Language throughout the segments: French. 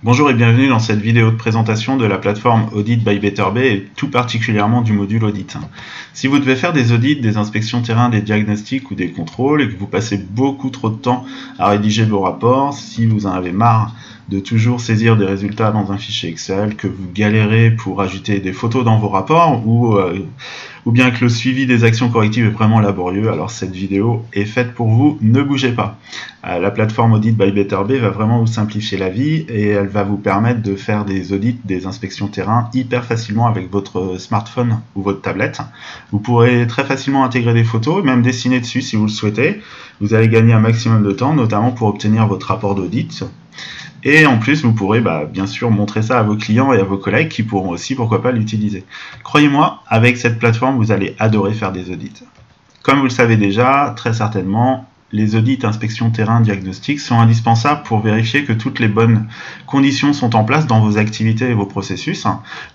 Bonjour et bienvenue dans cette vidéo de présentation de la plateforme Audit by BetterB et tout particulièrement du module Audit. Si vous devez faire des audits, des inspections terrain, des diagnostics ou des contrôles et que vous passez beaucoup trop de temps à rédiger vos rapports, si vous en avez marre de toujours saisir des résultats dans un fichier Excel, que vous galérez pour ajouter des photos dans vos rapports ou bien que le suivi des actions correctives est vraiment laborieux, alors cette vidéo est faite pour vous, ne bougez pas. La plateforme Audit by BetterB va vraiment vous simplifier la vie et elle va vous permettre de faire des audits, des inspections terrain hyper facilement avec votre smartphone ou votre tablette. Vous pourrez très facilement intégrer des photos, même dessiner dessus si vous le souhaitez. Vous allez gagner un maximum de temps, notamment pour obtenir votre rapport d'audit. Et en plus, vous pourrez bien sûr montrer ça à vos clients et à vos collègues qui pourront aussi, pourquoi pas, l'utiliser. Croyez-moi, avec cette plateforme, vous allez adorer faire des audits. Comme vous le savez déjà, très certainement, les audits, inspections terrain, diagnostics sont indispensables pour vérifier que toutes les bonnes conditions sont en place dans vos activités et vos processus.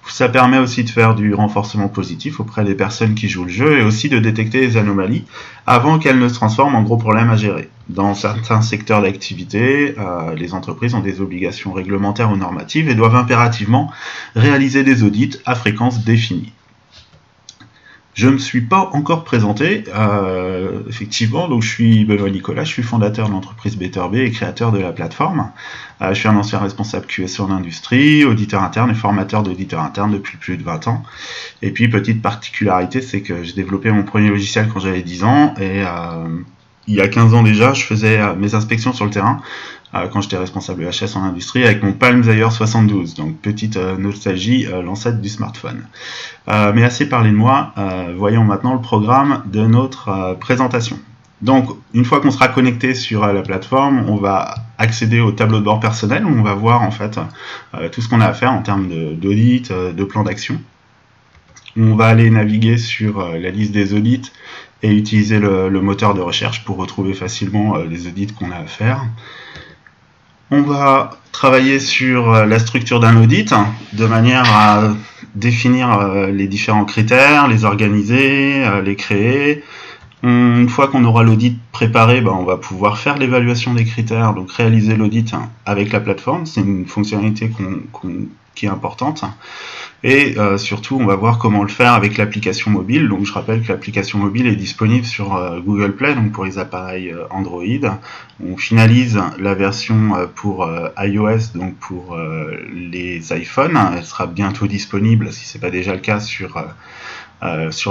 Ça permet aussi de faire du renforcement positif auprès des personnes qui jouent le jeu et aussi de détecter les anomalies avant qu'elles ne se transforment en gros problèmes à gérer. Dans certains secteurs d'activité, les entreprises ont des obligations réglementaires ou normatives et doivent impérativement réaliser des audits à fréquence définie. Je ne me suis pas encore présenté, effectivement, donc je suis Benoît Nicolas, je suis fondateur de l'entreprise BetterB et créateur de la plateforme. Je suis un ancien responsable QSE en industrie, auditeur interne et formateur d'auditeurs internes depuis plus de 20 ans. Et puis, petite particularité, c'est que j'ai développé mon premier logiciel quand j'avais 10 ans et il y a 15 ans déjà, je faisais mes inspections sur le terrain quand j'étais responsable HS en industrie avec mon Palm Zaire 72, donc petite nostalgie, l'ancêtre du smartphone. Mais assez parlé de moi, voyons maintenant le programme de notre présentation. Donc, une fois qu'on sera connecté sur la plateforme, on va accéder au tableau de bord personnel où on va voir en fait tout ce qu'on a à faire en termes d'audit, de plan d'action. On va aller naviguer sur la liste des audits et utiliser le moteur de recherche pour retrouver facilement les audits qu'on a à faire. On va travailler sur la structure d'un audit de manière à définir les différents critères, les organiser, les créer. Une fois qu'on aura l'audit préparé, on va pouvoir faire l'évaluation des critères, donc réaliser l'audit avec la plateforme. C'est une fonctionnalité qui est importante. Et surtout, on va voir comment le faire avec l'application mobile. Donc, je rappelle que l'application mobile est disponible sur Google Play, donc pour les appareils Android. On finalise la version pour iOS, donc pour les iPhones. Elle sera bientôt disponible, si ce n'est pas déjà le cas, sur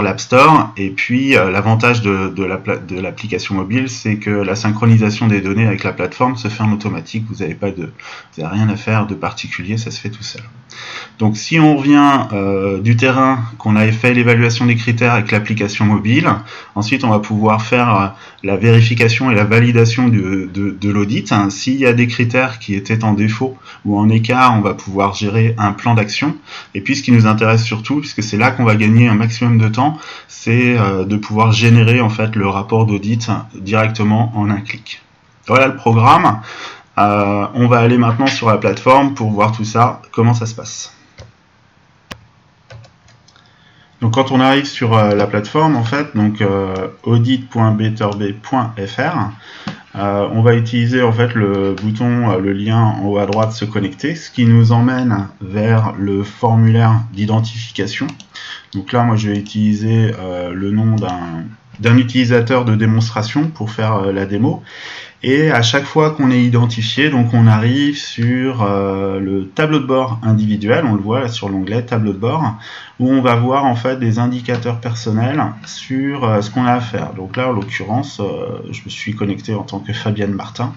l'App Store. Et puis l'avantage de l'application mobile, c'est que la synchronisation des données avec la plateforme se fait en automatique. Vous n'avez rien à faire de particulier, ça se fait tout seul. Donc si on revient du terrain, qu'on avait fait l'évaluation des critères avec l'application mobile, ensuite on va pouvoir faire la vérification et la validation de l'audit. S'il y a des critères qui étaient en défaut ou en écart, on va pouvoir gérer un plan d'action. Et puis ce qui nous intéresse surtout, puisque c'est là qu'on va gagner un maximum de temps, c'est de pouvoir générer en fait le rapport d'audit directement en un clic. Voilà le programme. On va aller maintenant sur la plateforme pour voir tout ça, comment ça se passe. Donc quand on arrive sur la plateforme, en fait, donc audit.betterb.fr, on va utiliser en fait le bouton, le lien en haut à droite, se connecter, ce qui nous emmène vers le formulaire d'identification. Donc là, moi, je vais utiliser le nom d'un utilisateur de démonstration pour faire la démo. Et à chaque fois qu'on est identifié, donc on arrive sur le tableau de bord individuel, on le voit là sur l'onglet tableau de bord, où on va voir en fait des indicateurs personnels sur ce qu'on a à faire. Donc là, en l'occurrence, je me suis connecté en tant que Fabienne Martin.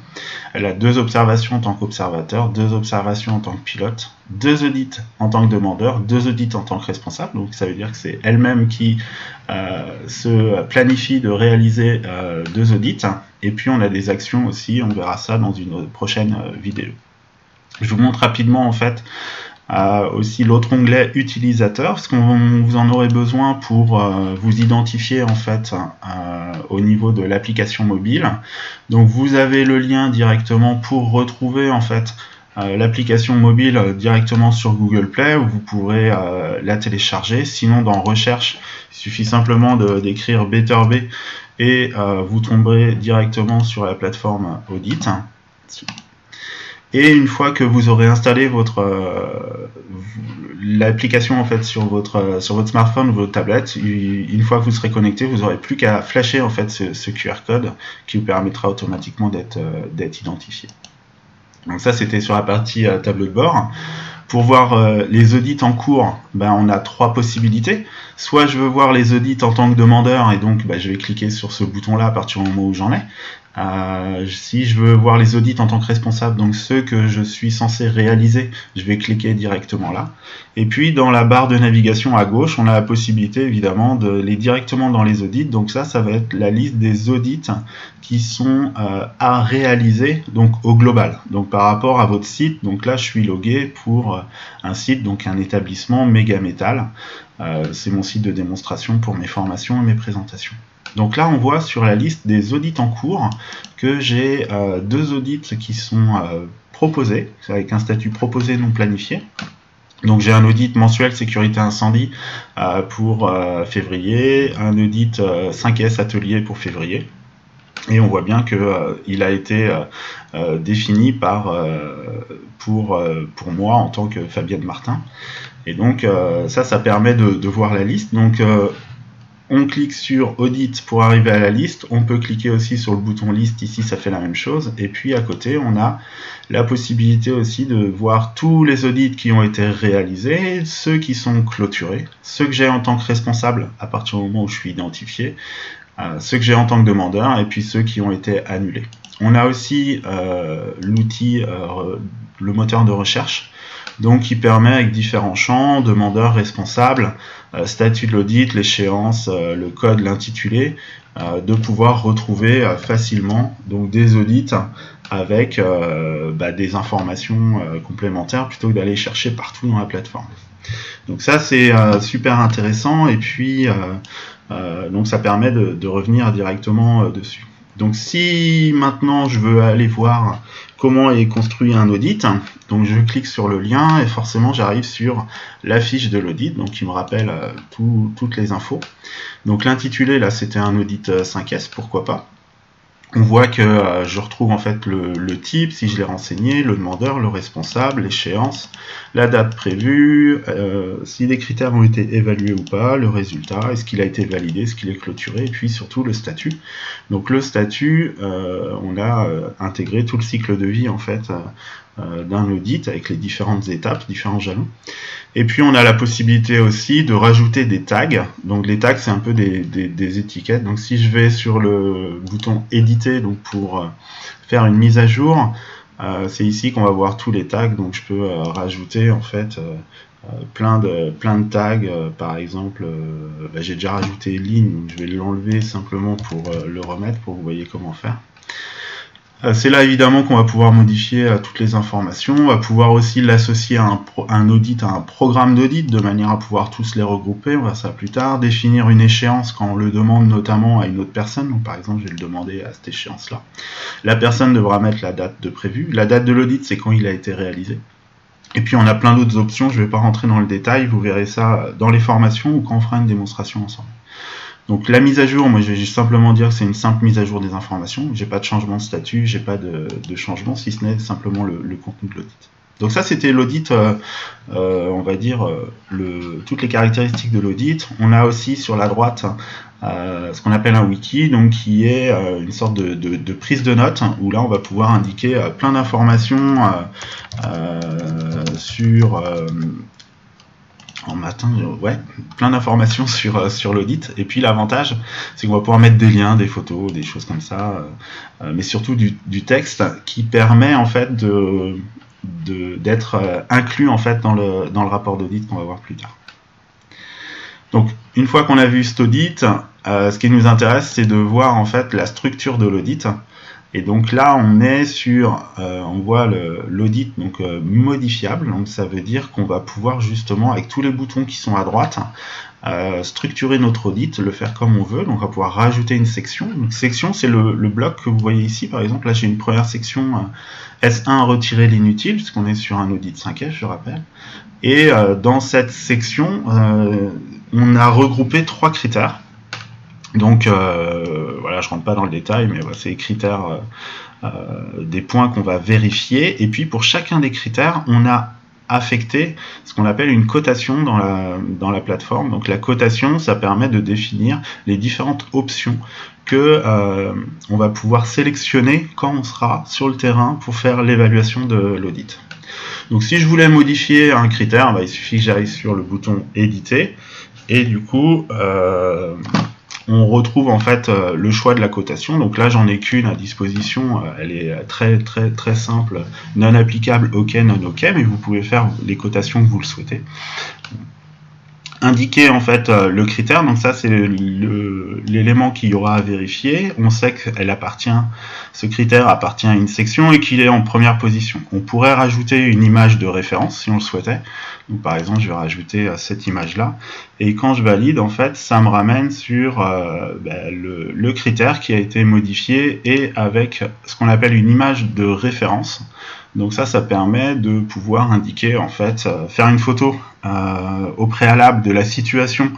Elle a 2 observations en tant qu'observateur, 2 observations en tant que pilote, 2 audits en tant que demandeur, 2 audits en tant que responsable. Donc ça veut dire que c'est elle-même qui se planifie de réaliser 2 audits. Et puis on a des actions aussi, on verra ça dans une prochaine vidéo. Je vous montre rapidement en fait aussi l'autre onglet utilisateur, parce qu'on vous en aurez besoin pour vous identifier en fait au niveau de l'application mobile. Donc vous avez le lien directement pour retrouver en fait l'application mobile directement sur Google Play, où vous pourrez la télécharger. Sinon dans recherche, il suffit simplement d'écrire BetterB et vous tomberez directement sur la plateforme Audit. Et une fois que vous aurez installé l'application en fait sur votre smartphone ou votre tablette, une fois que vous serez connecté, vous n'aurez plus qu'à flasher en fait ce QR code qui vous permettra automatiquement d'être identifié. Donc ça, c'était sur la partie tableau de bord. Pour voir les audits en cours, on a 3 possibilités. Soit je veux voir les audits en tant que demandeur, et donc je vais cliquer sur ce bouton-là à partir du moment où j'en ai. Si je veux voir les audits en tant que responsable, donc ceux que je suis censé réaliser, je vais cliquer directement là. Et puis dans la barre de navigation à gauche, on a la possibilité évidemment d'aller directement dans les audits. Donc ça va être la liste des audits qui sont à réaliser donc au global. Donc par rapport à votre site, donc là je suis logué pour un site, donc un établissement Mégamétal. C'est mon site de démonstration pour mes formations et mes présentations. Donc là, on voit sur la liste des audits en cours que j'ai 2 audits qui sont proposés, avec un statut proposé non planifié. Donc j'ai un audit mensuel sécurité incendie pour février, un audit 5S atelier pour février. Et on voit bien qu'il a été défini pour moi en tant que Fabienne Martin. Et donc ça permet de voir la liste. Donc on clique sur Audit pour arriver à la liste. On peut cliquer aussi sur le bouton Liste. Ici, ça fait la même chose. Et puis, à côté, on a la possibilité aussi de voir tous les audits qui ont été réalisés, ceux qui sont clôturés, ceux que j'ai en tant que responsable à partir du moment où je suis identifié, ceux que j'ai en tant que demandeur, et puis ceux qui ont été annulés. On a aussi l'outil, le moteur de recherche, donc qui permet avec différents champs, demandeur, responsable, statut de l'audit, l'échéance, le code, l'intitulé, de pouvoir retrouver facilement donc des audits avec des informations complémentaires plutôt que d'aller chercher partout dans la plateforme. Donc ça c'est super intéressant, et puis donc ça permet de revenir directement dessus. Donc si maintenant je veux aller voir comment est construit un audit, donc je clique sur le lien et forcément j'arrive sur la fiche de l'audit, donc qui me rappelle toutes les infos. Donc l'intitulé là c'était un audit 5S, pourquoi pas. On voit que je retrouve en fait le type, si je l'ai renseigné, le demandeur, le responsable, l'échéance, la date prévue, si les critères ont été évalués ou pas, le résultat, est-ce qu'il a été validé, est-ce qu'il est clôturé, et puis surtout le statut. Donc le statut, on a intégré tout le cycle de vie en fait d'un audit avec les différentes étapes, différents jalons. Et puis on a la possibilité aussi de rajouter des tags. Donc les tags c'est un peu des étiquettes. Donc si je vais sur le bouton éditer donc pour faire une mise à jour, c'est ici qu'on va voir tous les tags. Donc je peux rajouter en fait plein de tags. Par exemple, j'ai déjà rajouté ligne, donc je vais l'enlever simplement pour le remettre pour que vous voyez comment faire. C'est là évidemment qu'on va pouvoir modifier toutes les informations, on va pouvoir aussi l'associer à un audit, à un programme d'audit, de manière à pouvoir tous les regrouper, on verra ça plus tard, définir une échéance quand on le demande notamment à une autre personne, donc par exemple je vais le demander à cette échéance-là. La personne devra mettre la date de prévu, la date de l'audit c'est quand il a été réalisé. Et puis on a plein d'autres options, je ne vais pas rentrer dans le détail, vous verrez ça dans les formations ou quand on fera une démonstration ensemble. Donc la mise à jour, moi je vais juste simplement dire que c'est une simple mise à jour des informations, j'ai pas de changement de statut, j'ai pas de changement, si ce n'est simplement le contenu de l'audit. Donc ça c'était l'audit, on va dire, toutes les caractéristiques de l'audit. On a aussi sur la droite ce qu'on appelle un wiki, donc qui est une sorte de prise de notes, où là on va pouvoir indiquer plein d'informations sur... en matin, ouais, plein d'informations sur l'audit. Et puis l'avantage, c'est qu'on va pouvoir mettre des liens, des photos, des choses comme ça, mais surtout du texte qui permet en fait d'être inclus en fait dans le rapport d'audit qu'on va voir plus tard. Donc une fois qu'on a vu cet audit, ce qui nous intéresse, c'est de voir en fait la structure de l'audit. Et donc là, on est sur, on voit l'audit donc modifiable. Donc ça veut dire qu'on va pouvoir justement, avec tous les boutons qui sont à droite, structurer notre audit, le faire comme on veut. Donc on va pouvoir rajouter une section. Donc section, c'est le bloc que vous voyez ici. Par exemple, là j'ai une première section S1 retirer l'inutile, puisqu'on est sur un audit 5S, je rappelle. Et dans cette section, on a regroupé 3 critères. Donc voilà, je rentre pas dans le détail, mais voilà, c'est les critères des points qu'on va vérifier. Et puis pour chacun des critères, on a affecté ce qu'on appelle une cotation dans la plateforme. Donc la cotation, ça permet de définir les différentes options que on va pouvoir sélectionner quand on sera sur le terrain pour faire l'évaluation de l'audit. Donc si je voulais modifier un critère, il suffit que j'aille sur le bouton éditer et du coup on retrouve en fait le choix de la cotation. Donc là j'en ai qu'une à disposition, elle est très simple, non applicable, ok, non ok, mais vous pouvez faire les cotations que vous le souhaitez. Indiquer en fait le critère, donc ça c'est l'élément qu'il y aura à vérifier. On sait que ce critère appartient à une section et qu'il est en première position. On pourrait rajouter une image de référence si on le souhaitait. Donc par exemple je vais rajouter cette image là et quand je valide en fait ça me ramène sur le critère qui a été modifié et avec ce qu'on appelle une image de référence. Donc ça permet de pouvoir indiquer en fait, faire une photo au préalable de la situation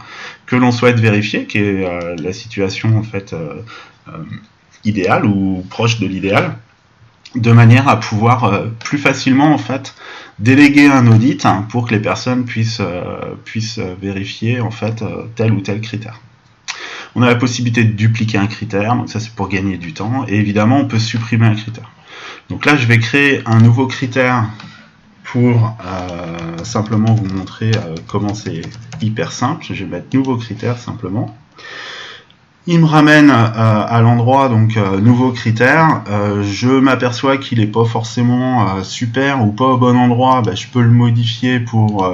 que l'on souhaite vérifier, qui est la situation en fait idéale ou proche de l'idéal, de manière à pouvoir plus facilement en fait déléguer un audit pour que les personnes puissent vérifier en fait tel ou tel critère. On a la possibilité de dupliquer un critère, donc ça c'est pour gagner du temps, et évidemment on peut supprimer un critère. Donc là je vais créer un nouveau critère pour simplement vous montrer comment c'est hyper simple. Je vais mettre nouveau critère simplement. Il me ramène à l'endroit, donc nouveau critère. Je m'aperçois qu'il n'est pas forcément super ou pas au bon endroit. Je peux le modifier pour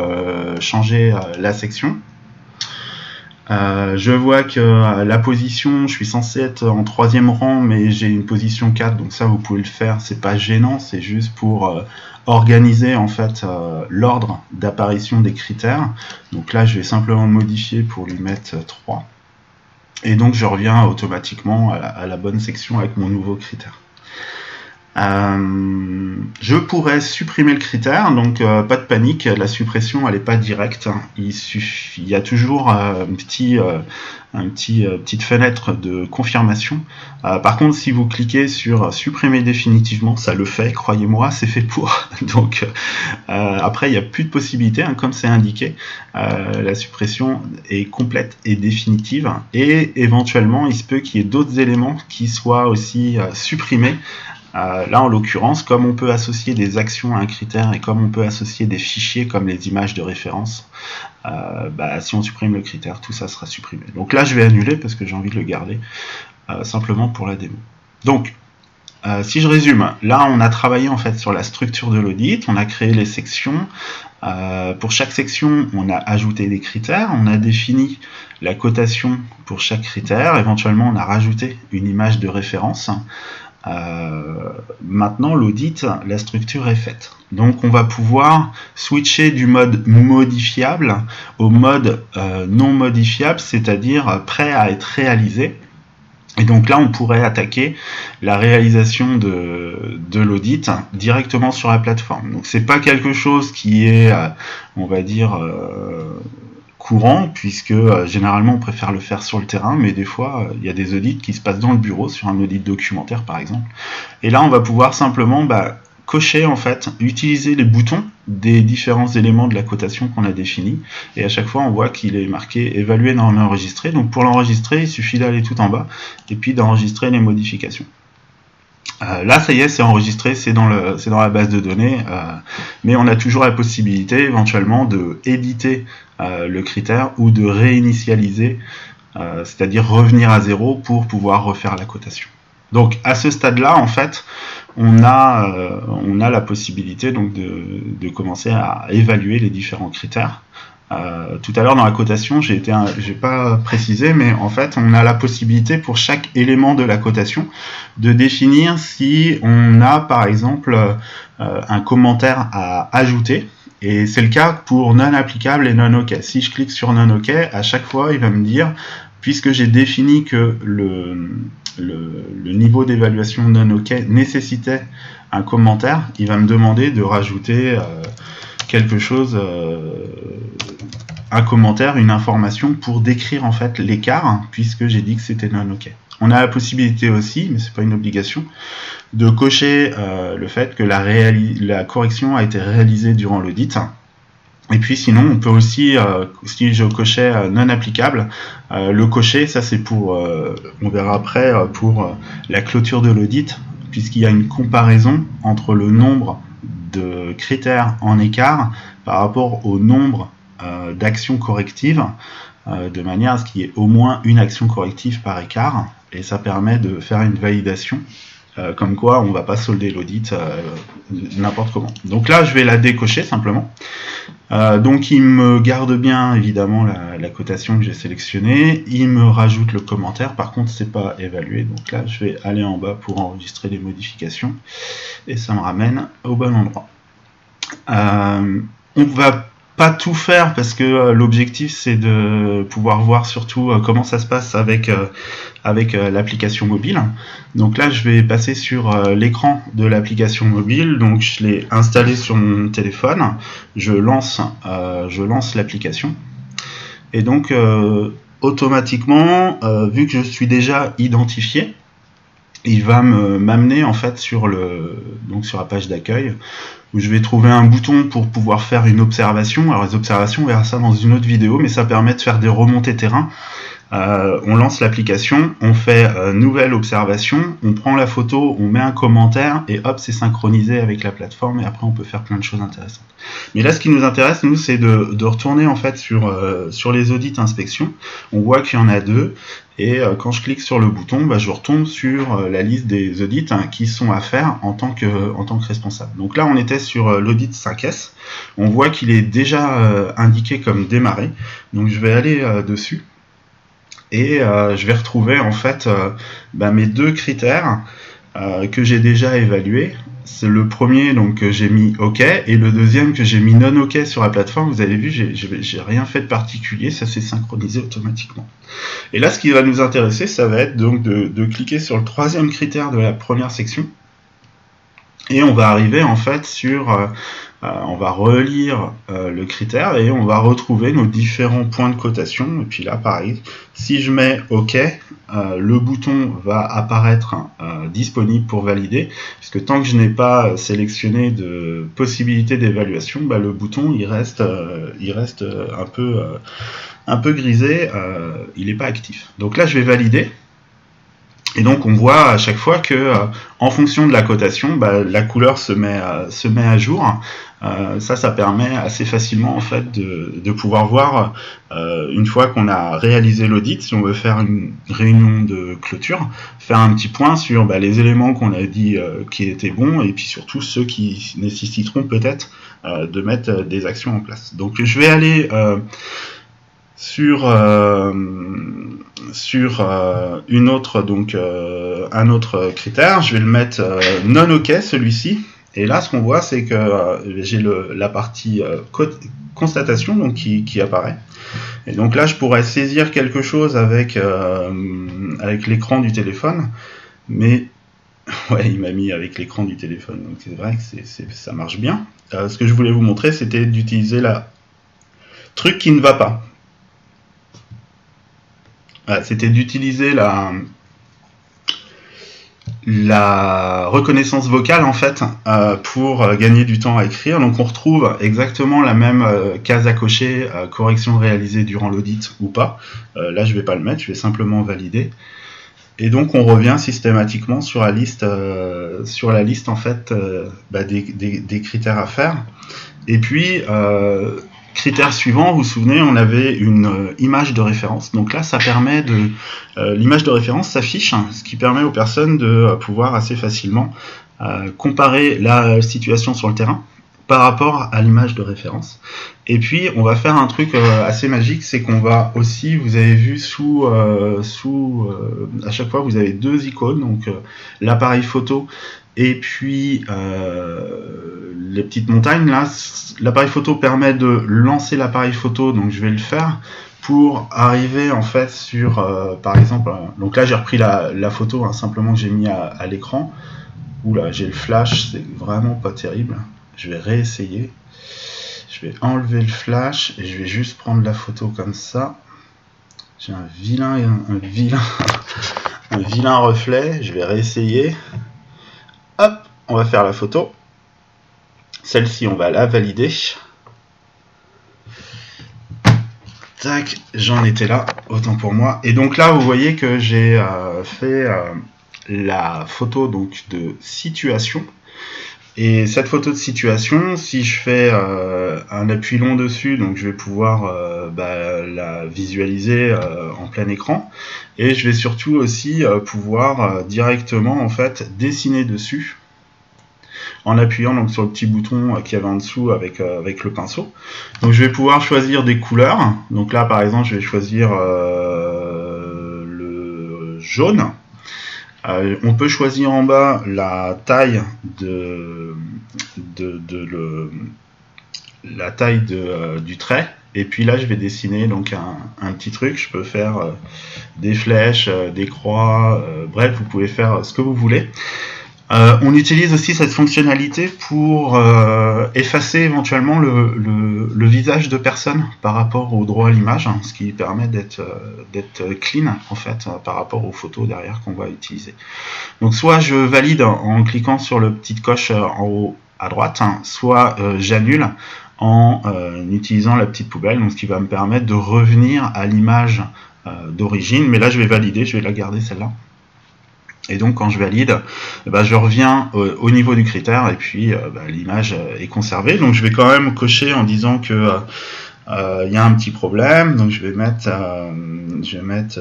changer la section. Je vois que la position, je suis censé être en 3e rang, mais j'ai une position 4, donc ça vous pouvez le faire, c'est pas gênant, c'est juste pour organiser en fait l'ordre d'apparition des critères. Donc là je vais simplement modifier pour lui mettre 3. Et donc je reviens automatiquement à la bonne section avec mon nouveau critère. Je pourrais supprimer le critère, donc pas de panique, la suppression elle n'est pas directe, il y a toujours petite fenêtre de confirmation. Par contre si vous cliquez sur supprimer définitivement, ça le fait, croyez-moi, c'est fait pour. Donc après il n'y a plus de possibilité, comme c'est indiqué, la suppression est complète et définitive, et éventuellement il se peut qu'il y ait d'autres éléments qui soient aussi supprimés. Là en l'occurrence, comme on peut associer des actions à un critère et comme on peut associer des fichiers comme les images de référence, si on supprime le critère, tout ça sera supprimé. Donc là je vais annuler parce que j'ai envie de le garder simplement pour la démo. Donc si je résume, là on a travaillé en fait sur la structure de l'audit, on a créé les sections. Pour chaque section, on a ajouté des critères, on a défini la cotation pour chaque critère, éventuellement on a rajouté une image de référence. Maintenant l'audit, la structure est faite. Donc on va pouvoir switcher du mode modifiable au mode non modifiable, c'est-à-dire prêt à être réalisé. Et donc là on pourrait attaquer la réalisation de l'audit directement sur la plateforme. Donc c'est pas quelque chose qui est, on va dire, courant, puisque généralement on préfère le faire sur le terrain, mais des fois il y a des audits qui se passent dans le bureau, sur un audit documentaire par exemple. Et là on va pouvoir simplement cocher en fait, utiliser les boutons des différents éléments de la cotation qu'on a défini, et à chaque fois on voit qu'il est marqué évaluer, non enregistré. Donc pour l'enregistrer il suffit d'aller tout en bas et puis d'enregistrer les modifications. Là ça y est, c'est enregistré, c'est dans la base de données, mais on a toujours la possibilité éventuellement de éditer le critère ou de réinitialiser, c'est-à-dire revenir à zéro pour pouvoir refaire la cotation. Donc à ce stade-là, en fait, on a la possibilité donc de commencer à évaluer les différents critères. Tout à l'heure dans la cotation, j'ai pas précisé, mais en fait on a la possibilité pour chaque élément de la cotation de définir si on a par exemple un commentaire à ajouter, et c'est le cas pour non applicable et non ok. Si je clique sur non ok, à chaque fois il va me dire, puisque j'ai défini que le niveau d'évaluation non ok nécessitait un commentaire, il va me demander de rajouter quelque chose un commentaire, une information pour décrire en fait l'écart, puisque j'ai dit que c'était non OK. On a la possibilité aussi, mais c'est pas une obligation, de cocher le fait que la correction a été réalisée durant l'audit. Et puis sinon, on peut aussi, si je cochais non applicable, le cocher, ça c'est pour, on verra après, pour la clôture de l'audit, puisqu'il y a une comparaison entre le nombre de critères en écart par rapport au nombre d'actions correctives, de manière à ce qu'il y ait au moins une action corrective par écart, et ça permet de faire une validation. Comme quoi on ne va pas solder l'audit n'importe comment. Donc là je vais la décocher simplement. Donc il me garde bien évidemment la cotation que j'ai sélectionnée, il me rajoute le commentaire, par contre c'est pas évalué, donc là je vais aller en bas pour enregistrer les modifications et ça me ramène au bon endroit. On va pas tout faire parce que l'objectif c'est de pouvoir voir surtout comment ça se passe avec l'application mobile. Donc là je vais passer sur l'écran de l'application mobile, donc je l'ai installé sur mon téléphone, je lance l'application et donc automatiquement vu que je suis déjà identifié, il va m'amener en fait sur la page d'accueil où je vais trouver un bouton pour pouvoir faire une observation. Alors les observations, on verra ça dans une autre vidéo, mais ça permet de faire des remontées terrain. On lance l'application, on fait nouvelle observation, on prend la photo, on met un commentaire et hop, c'est synchronisé avec la plateforme et après on peut faire plein de choses intéressantes. Mais là, ce qui nous intéresse, nous, c'est de retourner en fait sur les audits inspection. On voit qu'il y en a deux et quand je clique sur le bouton, je retombe sur la liste des audits qui sont à faire en tant que responsable. Donc là, on était sur l'audit 5S. On voit qu'il est déjà indiqué comme démarré. Donc je vais aller dessus. Et je vais retrouver en fait mes deux critères que j'ai déjà évalués. C'est le premier donc que j'ai mis OK et le deuxième que j'ai mis non OK sur la plateforme. Vous avez vu, j'ai rien fait de particulier, ça s'est synchronisé automatiquement. Et là, ce qui va nous intéresser, ça va être donc de cliquer sur le troisième critère de la première section. Et on va arriver en fait sur, on va relire le critère et on va retrouver nos différents points de cotation. Et puis là, pareil, si je mets OK, le bouton va apparaître disponible pour valider, puisque tant que je n'ai pas sélectionné de possibilité d'évaluation, le bouton il reste un peu grisé, il n'est pas actif. Donc là, je vais valider. Et donc on voit à chaque fois que en fonction de la cotation, la couleur se met à jour. Ça permet assez facilement en fait de pouvoir voir une fois qu'on a réalisé l'audit, si on veut faire une réunion de clôture, faire un petit point sur les éléments qu'on a dit qui étaient bons et puis surtout ceux qui nécessiteront peut-être de mettre des actions en place. Donc je vais aller sur une autre, donc un autre critère, je vais le mettre non OK celui-ci, et là ce qu'on voit c'est que j'ai la partie constatation donc qui apparaît, et donc là je pourrais saisir quelque chose avec l'écran du téléphone, mais ouais, il m'a mis avec l'écran du téléphone, donc c'est vrai que ça marche bien. Ce que je voulais vous montrer, c'était d'utiliser la truc qui ne va pas. C'était d'utiliser la reconnaissance vocale en fait pour gagner du temps à écrire. Donc on retrouve exactement la même case à cocher, correction réalisée durant l'audit ou pas. Là je vais pas le mettre, je vais simplement valider. Et donc on revient systématiquement sur la liste en fait des critères à faire. Et puis critère suivant, vous vous souvenez, on avait une image de référence. Donc là, ça permet l'image de référence s'affiche, ce qui permet aux personnes de pouvoir assez facilement comparer la situation sur le terrain par rapport à l'image de référence. Et puis, on va faire un truc assez magique, c'est qu'on va aussi, vous avez vu à chaque fois, vous avez deux icônes, donc l'appareil photo et puis les petites montagnes là. L'appareil photo permet de lancer l'appareil photo, donc je vais le faire pour arriver en fait sur par exemple, donc là j'ai repris la photo simplement que j'ai mis à l'écran. Oula, j'ai le flash, c'est vraiment pas terrible, je vais réessayer. Je vais enlever le flash et je vais juste prendre la photo comme ça. J'ai un vilain reflet. Je vais réessayer. Hop, on va faire la photo. Celle-ci, on va la valider. Tac, j'en étais là, autant pour moi. Et donc là, vous voyez que j'ai fait la photo donc de situation. Et cette photo de situation, si je fais un appui long dessus, donc je vais pouvoir la visualiser en plein écran. Et je vais surtout aussi pouvoir directement en fait dessiner dessus en appuyant donc sur le petit bouton qui avait en dessous avec le pinceau. Donc je vais pouvoir choisir des couleurs. Donc là par exemple je vais choisir le jaune. On peut choisir en bas la taille du trait. Et puis là je vais dessiner donc un petit truc. Je peux faire des flèches, des croix, bref vous pouvez faire ce que vous voulez. On utilise aussi cette fonctionnalité pour effacer éventuellement le visage de personnes par rapport au droit à l'image, hein, ce qui permet d'être clean en fait par rapport aux photos derrière qu'on va utiliser. Donc soit je valide en cliquant sur le petit coche en haut à droite, hein, soit j'annule en utilisant la petite poubelle, donc ce qui va me permettre de revenir à l'image d'origine. Mais là je vais valider, je vais la garder celle-là. Et donc quand je valide, je reviens au niveau du critère et puis l'image est conservée. Donc je vais quand même cocher en disant que y a un petit problème. Donc je vais mettre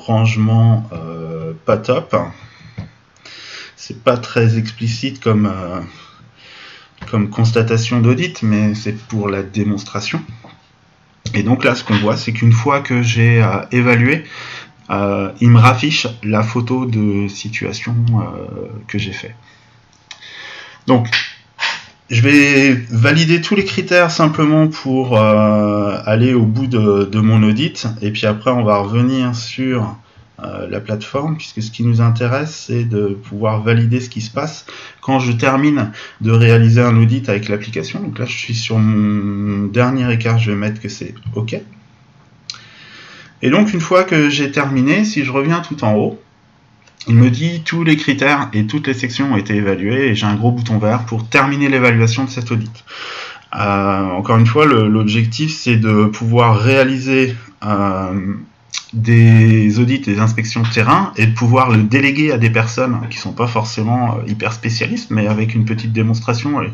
rangement pas top. C'est pas très explicite comme constatation d'audit, mais c'est pour la démonstration. Et donc là ce qu'on voit, c'est qu'une fois que j'ai évalué, il me raffiche la photo de situation que j'ai fait. Donc, je vais valider tous les critères simplement pour aller au bout de mon audit. Et puis après, on va revenir sur la plateforme, puisque ce qui nous intéresse, c'est de pouvoir valider ce qui se passe quand je termine de réaliser un audit avec l'application. Donc là, je suis sur mon dernier écart, je vais mettre que c'est OK. Et donc une fois que j'ai terminé, si je reviens tout en haut, il me dit tous les critères et toutes les sections ont été évaluées et j'ai un gros bouton vert pour terminer l'évaluation de cet audit. Encore une fois, l'objectif c'est de pouvoir réaliser des audits et des inspections de terrain et de pouvoir le déléguer à des personnes qui ne sont pas forcément hyper spécialistes, mais avec une petite démonstration et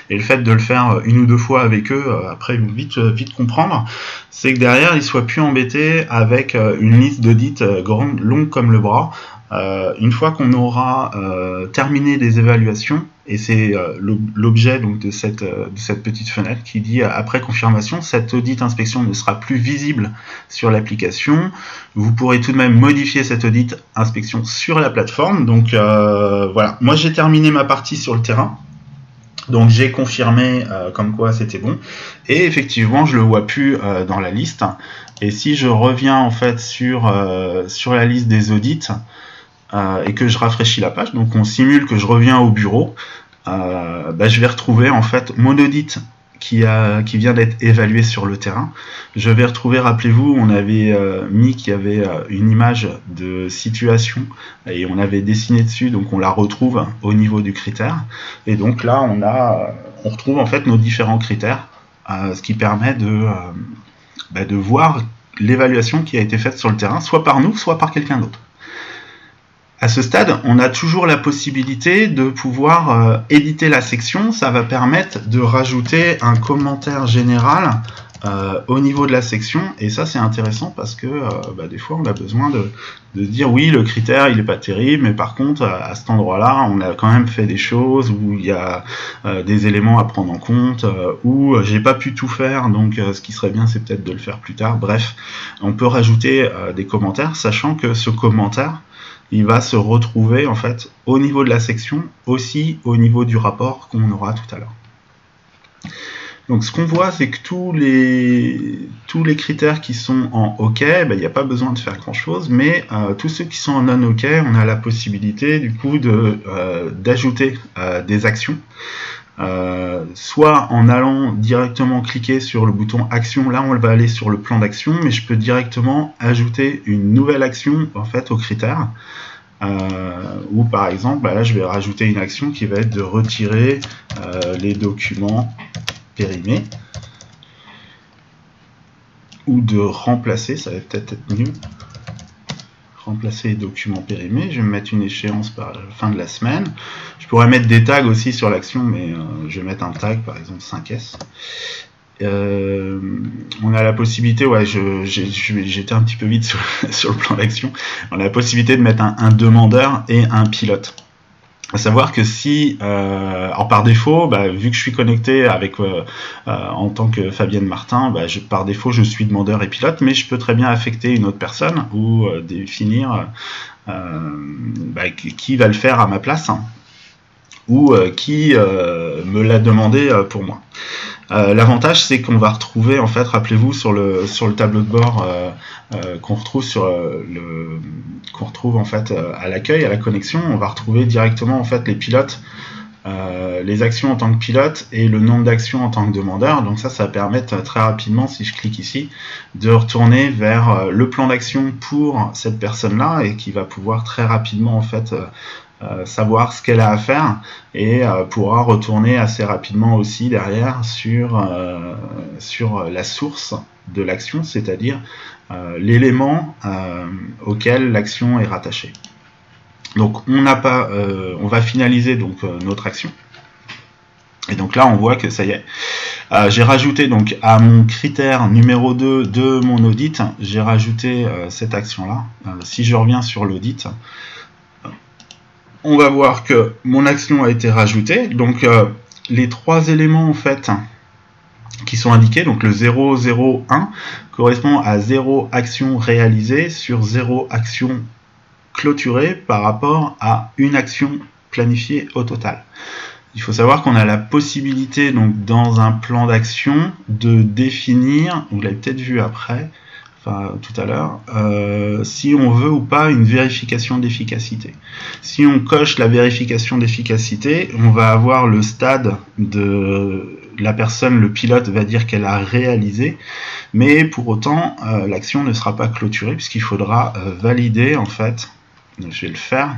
le fait de le faire une ou deux fois avec eux, après ils vont vite comprendre, c'est que derrière ils ne soient plus embêtés avec une liste d'audits grande, longue comme le bras. Une fois qu'on aura terminé des évaluations, et c'est l'objet donc de cette petite fenêtre qui dit après confirmation, cette audit inspection ne sera plus visible sur l'application. Vous pourrez tout de même modifier cette audit inspection sur la plateforme. Donc voilà, moi j'ai terminé ma partie sur le terrain. Donc j'ai confirmé comme quoi c'était bon. Et effectivement, je le vois plus dans la liste. Et si je reviens en fait sur la liste des audits, et que je rafraîchis la page, donc on simule que je reviens au bureau, je vais retrouver en fait mon audit qui vient d'être évalué sur le terrain. Je vais retrouver, rappelez-vous, on avait mis qu'il y avait une image de situation et on avait dessiné dessus, donc on la retrouve au niveau du critère. Et donc là, on retrouve en fait nos différents critères, ce qui permet de voir l'évaluation qui a été faite sur le terrain, soit par nous, soit par quelqu'un d'autre. À ce stade, on a toujours la possibilité de pouvoir éditer la section. Ça va permettre de rajouter un commentaire général au niveau de la section. Et ça, c'est intéressant parce que des fois, on a besoin de dire oui, le critère, il n'est pas terrible, mais par contre, à cet endroit-là, on a quand même fait des choses où il y a des éléments à prendre en compte, où j'ai pas pu tout faire, donc ce qui serait bien, c'est peut-être de le faire plus tard. Bref, on peut rajouter des commentaires, sachant que ce commentaire, il va se retrouver en fait au niveau de la section, aussi au niveau du rapport qu'on aura tout à l'heure. Donc ce qu'on voit, c'est que tous les critères qui sont en OK, il n'y a pas besoin de faire grand chose, mais tous ceux qui sont en non OK, on a la possibilité du coup d'ajouter des actions. soit en allant directement cliquer sur le bouton action, là on va aller sur le plan d'action, mais je peux directement ajouter une nouvelle action en fait au critère. Ou par exemple, là je vais rajouter une action qui va être de retirer les documents périmés, ou de remplacer, ça va peut-être être mieux, remplacer les documents périmés. Je vais me mettre une échéance par la fin de la semaine. Je pourrais mettre des tags aussi sur l'action, mais je vais mettre un tag, par exemple 5S. On a la possibilité, ouais, j'étais un petit peu vite sur le plan d'action, on a la possibilité de mettre un demandeur et un pilote. À savoir que si, alors par défaut, vu que je suis connecté avec en tant que Fabienne Martin, par défaut je suis demandeur et pilote, mais je peux très bien affecter une autre personne ou définir qui va le faire à ma place, hein, ou qui me l'a demandé pour moi. L'avantage, c'est qu'on va retrouver, en fait, rappelez-vous, sur le tableau de bord qu'on retrouve en fait à l'accueil, à la connexion, on va retrouver directement en fait les pilotes, les actions en tant que pilote et le nombre d'actions en tant que demandeur. Donc ça va permettre très rapidement, si je clique ici, de retourner vers le plan d'action pour cette personne-là et qui va pouvoir très rapidement en fait savoir ce qu'elle a à faire et pourra retourner assez rapidement aussi derrière sur la source de l'action, c'est-à-dire l'élément auquel l'action est rattachée. Donc on va finaliser donc notre action. Et donc là on voit que ça y est, j'ai rajouté donc à mon critère numéro 2 de mon audit, j'ai rajouté cette action là. Si je reviens sur l'audit, on va voir que mon action a été rajoutée. Donc les trois éléments en fait qui sont indiqués, donc le 0, 0, 1 correspond à 0 action réalisée sur 0 action clôturée par rapport à une action planifiée au total. Il faut savoir qu'on a la possibilité donc dans un plan d'action de définir, vous l'avez peut-être vu après, tout à l'heure, si on veut ou pas une vérification d'efficacité. Si on coche la vérification d'efficacité, on va avoir le stade de la personne, le pilote va dire qu'elle a réalisé, mais pour autant l'action ne sera pas clôturée puisqu'il faudra valider en fait, je vais le faire,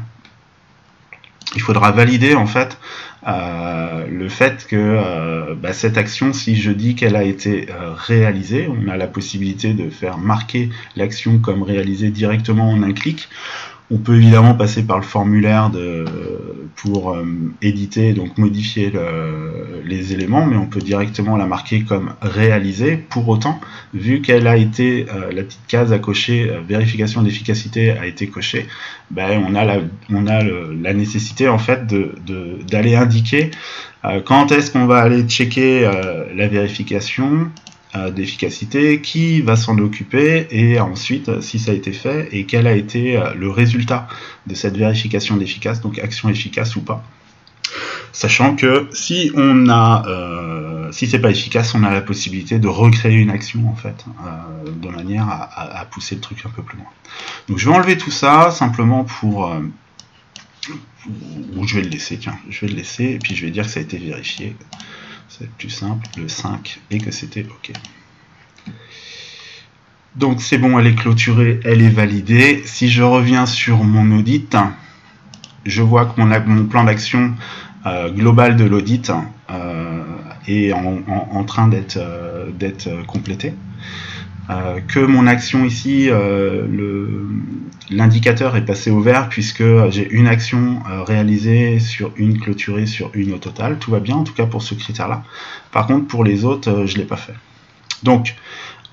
il faudra valider en fait le fait que cette action, si je dis qu'elle a été réalisée, on a la possibilité de faire marquer l'action comme réalisée directement en un clic. On peut évidemment passer par le formulaire pour éditer, donc modifier les éléments, mais on peut directement la marquer comme réalisée. Pour autant, vu qu'elle a été, la petite case à cocher, vérification d'efficacité a été cochée, on a la nécessité en fait d'aller indiquer quand est-ce qu'on va aller checker la vérification d'efficacité, qui va s'en occuper, et ensuite si ça a été fait et quel a été le résultat de cette vérification d'efficace, donc action efficace ou pas. Sachant que si c'est pas efficace, on a la possibilité de recréer une action en fait, de manière à pousser le truc un peu plus loin. Donc je vais enlever tout ça simplement ou je vais le laisser, tiens, je vais le laisser et puis je vais dire que ça a été vérifié. C'est plus simple, le 5, et que c'était OK. Donc c'est bon, elle est clôturée, elle est validée. Si je reviens sur mon audit, je vois que mon plan d'action global de l'audit est en train d'être complété. Que mon action ici, l'indicateur est passé au vert puisque j'ai une action réalisée sur une, clôturée sur une au total. Tout va bien, en tout cas pour ce critère-là. Par contre, pour les autres, je ne l'ai pas fait. Donc,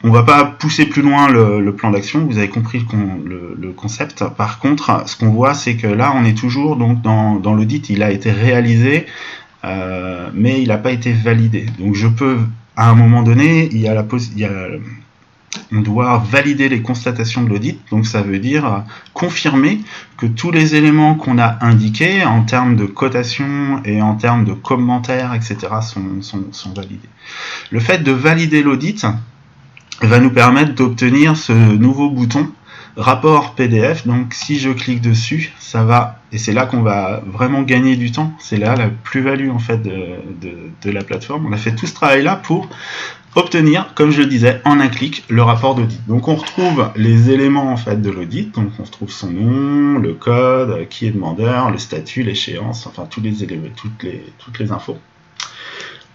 on ne va pas pousser plus loin le plan d'action, vous avez compris le concept. Par contre, ce qu'on voit, c'est que là, on est toujours donc, dans l'audit, il a été réalisé, mais il n'a pas été validé. Donc, je peux, à un moment donné, on doit valider les constatations de l'audit, donc ça veut dire confirmer que tous les éléments qu'on a indiqués en termes de cotation et en termes de commentaires, etc. sont validés. Le fait de valider l'audit va nous permettre d'obtenir ce nouveau bouton rapport PDF, donc si je clique dessus, ça va, et c'est là qu'on va vraiment gagner du temps, c'est là la plus-value en fait de la plateforme. On a fait tout ce travail-là pour obtenir, comme je le disais, en un clic, le rapport d'audit. Donc on retrouve les éléments en fait de l'audit, donc on retrouve son nom, le code, qui est demandeur, le statut, l'échéance, enfin tous les éléments, toutes les infos.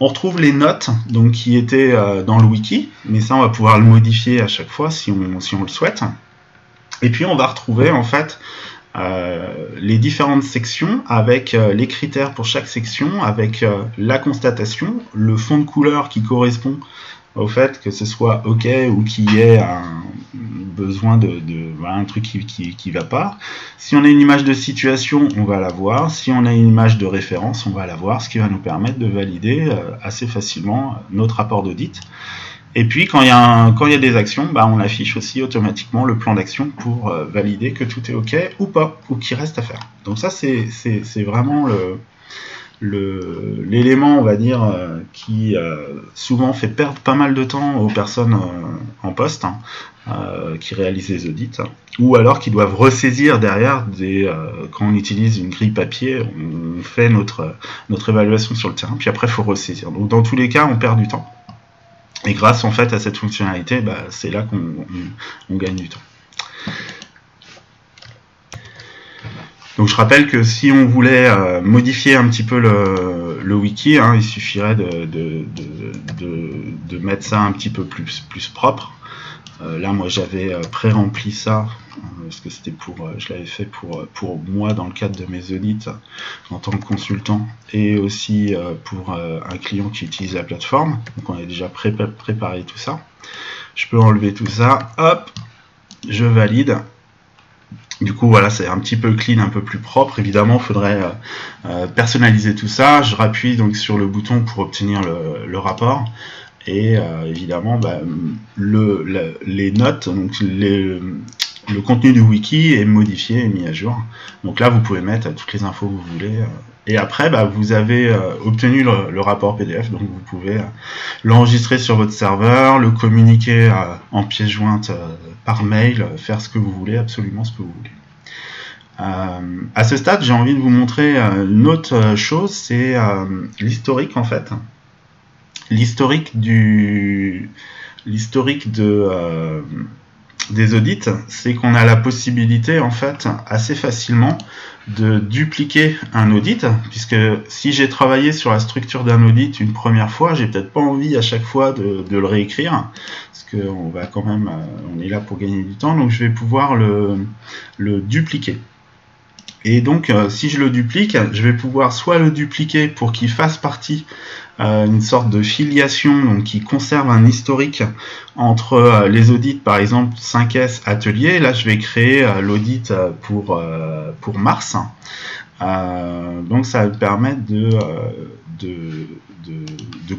On retrouve les notes donc, qui étaient dans le wiki, mais ça on va pouvoir le modifier à chaque fois si on le souhaite. Et puis on va retrouver en fait les différentes sections avec les critères pour chaque section, avec la constatation, le fond de couleur qui correspond au fait que ce soit OK ou qu'il y ait un besoin voilà, un truc qui va pas. Si on a une image de situation, on va la voir. Si on a une image de référence, on va la voir, ce qui va nous permettre de valider assez facilement notre rapport d'audit. Et puis, quand il y a des actions, on affiche aussi automatiquement le plan d'action pour valider que tout est OK ou pas, ou qu'il reste à faire. Donc ça, c'est vraiment l'élément, on va dire, qui souvent fait perdre pas mal de temps aux personnes en poste qui réalisent les audits, ou alors qui doivent ressaisir derrière quand on utilise une grille papier, on fait notre évaluation sur le terrain, puis après il faut ressaisir. Donc dans tous les cas, on perd du temps. Et grâce en fait à cette fonctionnalité, c'est là qu'on gagne du temps. Donc je rappelle que si on voulait modifier un petit peu le wiki, il suffirait de mettre ça un petit peu plus propre. Là moi j'avais pré-rempli ça, parce que c'était je l'avais fait pour moi dans le cadre de mes audits en tant que consultant, et aussi pour un client qui utilise la plateforme. Donc on a déjà préparé tout ça. Je peux enlever tout ça, hop, je valide. Du coup voilà, c'est un petit peu clean, un peu plus propre. Évidemment il faudrait personnaliser tout ça. Je rappuie donc sur le bouton pour obtenir le rapport. Et évidemment, les notes, donc le contenu du wiki est modifié et mis à jour. Donc là, vous pouvez mettre toutes les infos que vous voulez. Et après, vous avez obtenu le rapport PDF, donc vous pouvez l'enregistrer sur votre serveur, le communiquer en pièce jointe par mail, faire ce que vous voulez, absolument ce que vous voulez. À ce stade, j'ai envie de vous montrer une autre chose, c'est l'historique en fait. L'historique des audits, c'est qu'on a la possibilité en fait assez facilement de dupliquer un audit, puisque si j'ai travaillé sur la structure d'un audit une première fois, j'ai peut-être pas envie à chaque fois de le réécrire, parce qu'on va quand même, on est là pour gagner du temps, donc je vais pouvoir le dupliquer. Et donc, si je le duplique, je vais pouvoir soit le dupliquer pour qu'il fasse partie une sorte de filiation, donc qui conserve un historique entre les audits, par exemple 5S atelier. Là, je vais créer l'audit pour mars. Donc, ça va me permettre de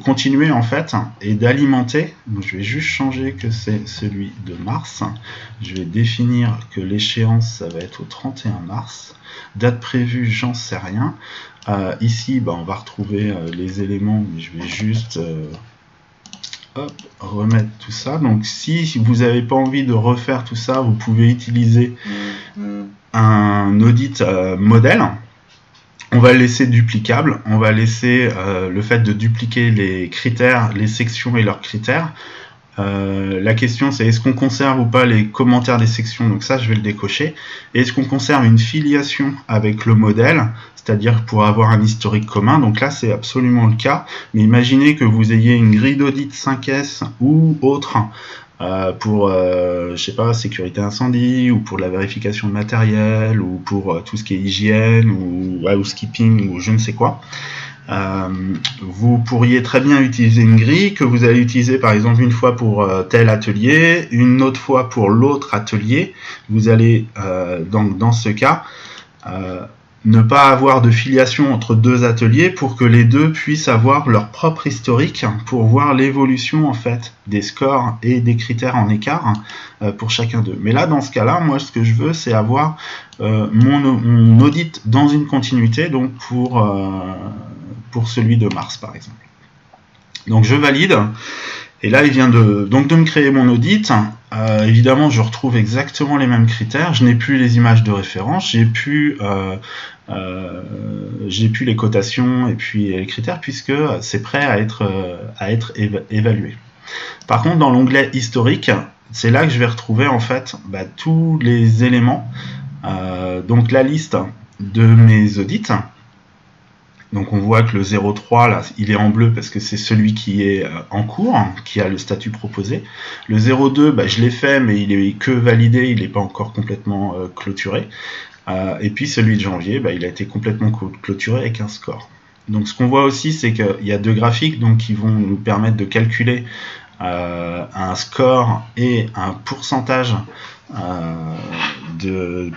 continuer en fait et d'alimenter. Donc, je vais juste changer que c'est celui de mars. Je vais définir que l'échéance, ça va être au 31 mars. Date prévue, j'en sais rien. Ici, on va retrouver les éléments, mais je vais juste remettre tout ça. Donc si vous n'avez pas envie de refaire tout ça, vous pouvez utiliser un audit modèle. On va le laisser duplicable, on va laisser le fait de dupliquer les critères, les sections et leurs critères. La question c'est est-ce qu'on conserve ou pas les commentaires des sections, donc ça je vais le décocher. Et est-ce qu'on conserve une filiation avec le modèle, c'est-à-dire pour avoir un historique commun, donc là c'est absolument le cas. Mais imaginez que vous ayez une grille d'audit 5S ou autre pour, je sais pas, sécurité incendie, ou pour la vérification de matériel, ou pour tout ce qui est hygiène, ou housekeeping, ou je ne sais quoi. Vous pourriez très bien utiliser une grille que vous allez utiliser par exemple une fois pour tel atelier, une autre fois pour l'autre atelier. Vous allez donc dans ce cas ne pas avoir de filiation entre deux ateliers pour que les deux puissent avoir leur propre historique pour voir l'évolution en fait des scores et des critères en écart pour chacun d'eux. Mais là dans ce cas-là, moi ce que je veux c'est avoir mon audit dans une continuité, donc pour celui de mars par exemple. Donc je valide Et là, il vient donc de me créer mon audit. Évidemment, je retrouve exactement les mêmes critères. Je n'ai plus les images de référence, j'ai plus les cotations et puis les critères, puisque c'est prêt à être évalué. Par contre, dans l'onglet historique, c'est là que je vais retrouver en fait tous les éléments, donc la liste de mes audits. Donc on voit que le 03 là, il est en bleu parce que c'est celui qui est en cours, qui a le statut proposé. Le 02, je l'ai fait, mais il est que validé, il n'est pas encore complètement clôturé. Et puis celui de janvier, il a été complètement clôturé avec un score. Donc ce qu'on voit aussi, c'est qu'il y a deux graphiques donc, qui vont nous permettre de calculer un score et un pourcentage de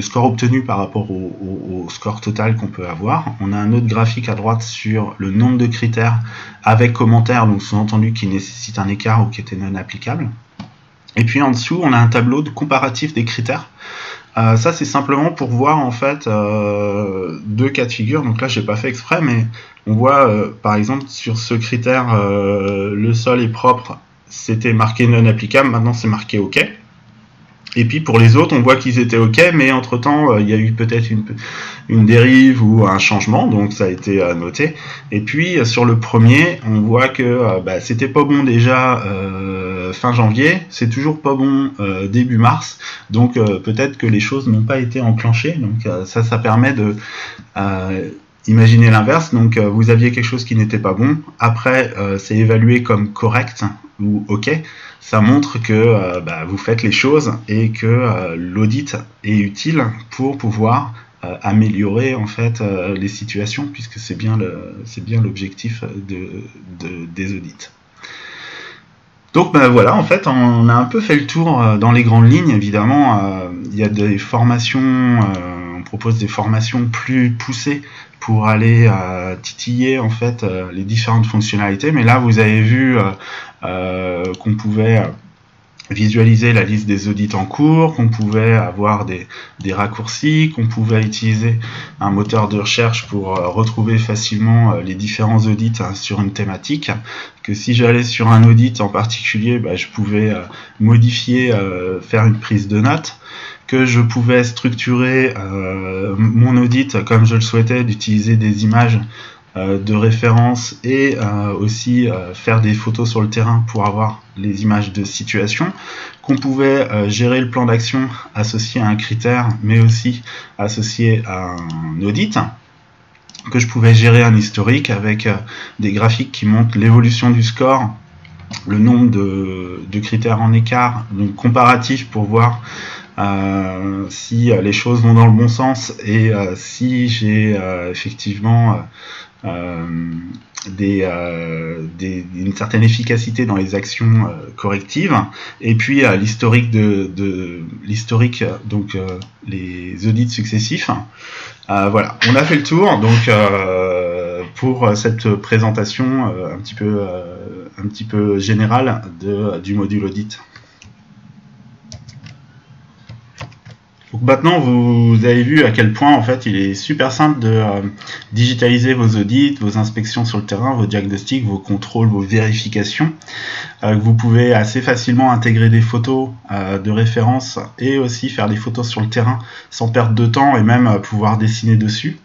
score obtenu par rapport au score total qu'on peut avoir. On a un autre graphique à droite sur le nombre de critères avec commentaires, donc sous-entendu qui nécessite un écart ou qui était non applicable. Et puis en dessous, on a un tableau de comparatif des critères. Ça, c'est simplement pour voir en fait deux cas de figure. Donc là, je n'ai pas fait exprès, mais on voit par exemple sur ce critère, le sol est propre, c'était marqué non applicable, maintenant c'est marqué OK. Et puis pour les autres, on voit qu'ils étaient OK, mais entre-temps, il y a eu peut-être une dérive ou un changement, donc ça a été noté. Et puis sur le premier, on voit que c'était pas bon déjà fin janvier, c'est toujours pas bon début mars, donc peut-être que les choses n'ont pas été enclenchées. Donc ça permet de imaginer l'inverse. Donc vous aviez quelque chose qui n'était pas bon, après c'est évalué comme correct ou OK. Ça montre que vous faites les choses et que l'audit est utile pour pouvoir améliorer en fait les situations, puisque c'est bien l'objectif des audits. Donc voilà, en fait, on a un peu fait le tour dans les grandes lignes. Évidemment, il y a des formations, on propose des formations plus poussées pour aller titiller en fait les différentes fonctionnalités. Mais là, vous avez vu qu'on pouvait visualiser la liste des audits en cours, qu'on pouvait avoir des raccourcis, qu'on pouvait utiliser un moteur de recherche pour retrouver facilement les différents audits sur une thématique, que si j'allais sur un audit en particulier, je pouvais modifier, faire une prise de notes, que je pouvais structurer mon audit comme je le souhaitais, d'utiliser des images de référence et aussi faire des photos sur le terrain pour avoir les images de situation, qu'on pouvait gérer le plan d'action associé à un critère mais aussi associé à un audit, que je pouvais gérer un historique avec des graphiques qui montrent l'évolution du score, le nombre de critères en écart, donc comparatif pour voir si les choses vont dans le bon sens et si j'ai effectivement une certaine efficacité dans les actions correctives, et puis l'historique donc les audits successifs. Voilà, on a fait le tour donc pour cette présentation un petit peu générale du module audit. Donc maintenant, vous avez vu à quel point en fait il est super simple de digitaliser vos audits, vos inspections sur le terrain, vos diagnostics, vos contrôles, vos vérifications. Vous pouvez assez facilement intégrer des photos de référence et aussi faire des photos sur le terrain sans perdre de temps et même pouvoir dessiner dessus.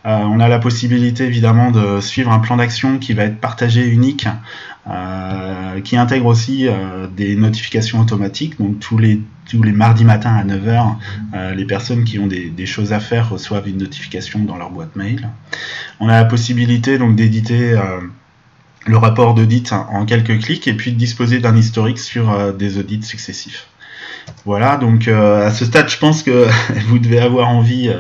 On a la possibilité évidemment de suivre un plan d'action qui va être partagé unique, qui intègre aussi des notifications automatiques. Donc tous les mardis matins à 9h, les personnes qui ont des choses à faire reçoivent une notification dans leur boîte mail. On a la possibilité donc d'éditer le rapport d'audit en quelques clics et puis de disposer d'un historique sur des audits successifs. Voilà, donc à ce stade, je pense que vous devez avoir envie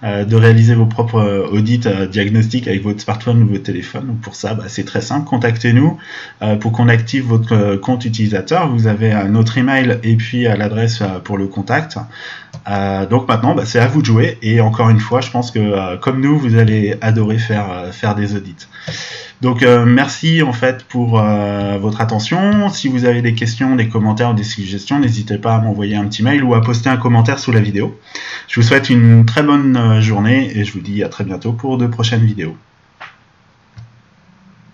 de réaliser vos propres audits diagnostiques avec votre smartphone ou votre téléphone. Donc pour ça, c'est très simple, contactez-nous pour qu'on active votre compte utilisateur. Vous avez notre email et puis l'adresse pour le contact. Donc maintenant, c'est à vous de jouer. Et encore une fois, je pense que comme nous, vous allez adorer faire des audits. Donc merci en fait pour votre attention. Si vous avez des questions, des commentaires ou des suggestions, n'hésitez pas à m'envoyer un petit mail ou à poster un commentaire sous la vidéo. Je vous souhaite une très bonne journée et je vous dis à très bientôt pour de prochaines vidéos.